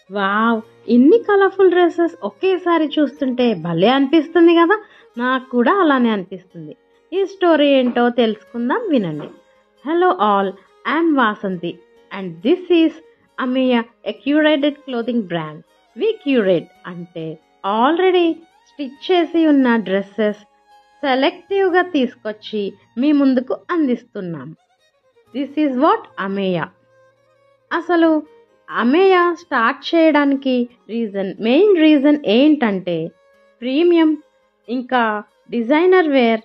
Wow! ఇన్ని colourful dresses ఒకేసారి చూస్తుంటే భలే అనిపిస్తుంది గదా! నాకు కూడా అలానే అనిపిస్తుంది. ఈ స్టోరీ ఏంటో తెలుసుకుందాం వినండి. Hello all, I'm Vasanthi and this is Ameya a curated clothing brand. We curate అంటే ఆల్రెడీ స్టిచ్ చేసి ఉన్న డ్రెస్సెస్ సెలెక్టివ్‌గా తీసుకొచ్చి మీ ముందుకు అందిస్తున్నాం. This is what Ameya. అసలు అమేయ స్టార్ట్ చేయడానికి మెయిన్ రీజన్ ఏంటంటే ప్రీమియం ఇంకా డిజైనర్ వేర్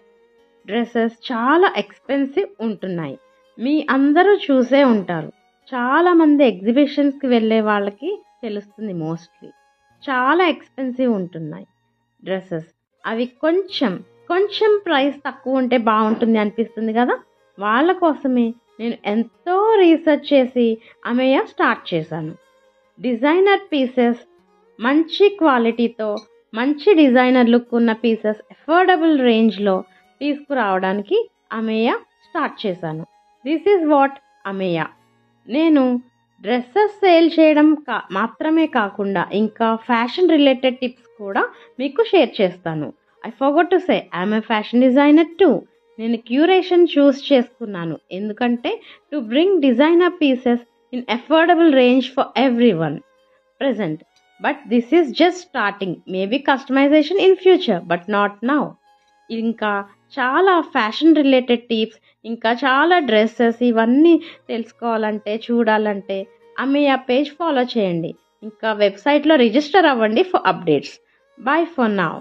డ్రెస్సెస్ చాలా ఎక్స్పెన్సివ్ ఉంటున్నాయి. మీ అందరూ చూసే ఉంటారు. చాలామంది ఎగ్జిబిషన్స్కి వెళ్ళే వాళ్ళకి తెలుస్తుంది మోస్ట్లీ. చాలా ఎక్స్పెన్సివ్ ఉంటున్నాయి డ్రెస్సెస్. అవి కొంచెం ప్రైస్ తక్కువ ఉంటే బాగుంటుంది అనిపిస్తుంది కదా. వాళ్ళ కోసమే నేను ఎంతో రీసెర్చ్ చేసి అమేయ స్టార్ట్ చేశాను. డిజైనర్ పీసెస్ మంచి క్వాలిటీతో మంచి డిజైనర్ లుక్ ఉన్న పీసెస్ అఫోర్డబుల్ రేంజ్లో తీసుకురావడానికి అమేయ స్టార్ట్ చేశాను. దిస్ ఈజ్ వాట్ అమేయ. నేను డ్రెస్సెస్ సేల్ చేయడం మాత్రమే కాకుండా ఇంకా ఫ్యాషన్ రిలేటెడ్ టిప్స్ కూడా మీకు షేర్ చేస్తాను. I forgot to say I'm a fashion designer two. నేను క్యూరేషన్ చూస్ చేసుకున్నాను ఎందుకంటే to bring designer pieces in affordable range for every one present. But this is just starting. Maybe customization in future, but not now. ఇంకా చాలా fashion related tips, ఇంకా చాలా dresses ఇవన్నీ తెలుసుకోవాలంటే చూడాలంటే అమేయ పేజ్ ఫాలో చేయండి. ఇంకా వెబ్సైట్లో రిజిస్టర్ అవ్వండి for updates. By for now.